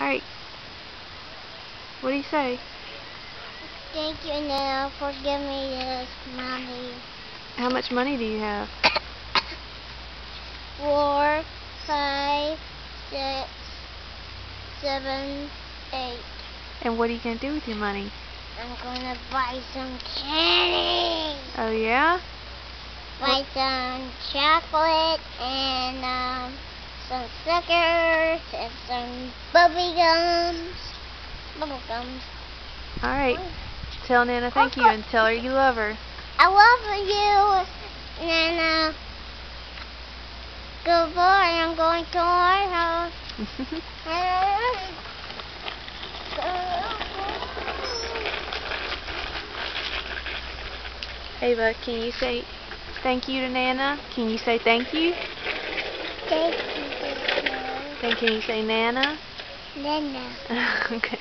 Alright. What do you say? Thank you, Nana, for giving me this money. How much money do you have? 4, 5, 6, 7, 8. And what are you going to do with your money? I'm gonna buy some candy. Oh, yeah? Buy some chocolate and some Snickers and some bubble gums. Alright. Tell Nana thank you and tell her you love her. I love you, Nana. Goodbye. I'm going to our house. Ava, can you say thank you to Nana? Can you say thank you? Thank you, Nana. Then can you say Nana? Nana. Okay.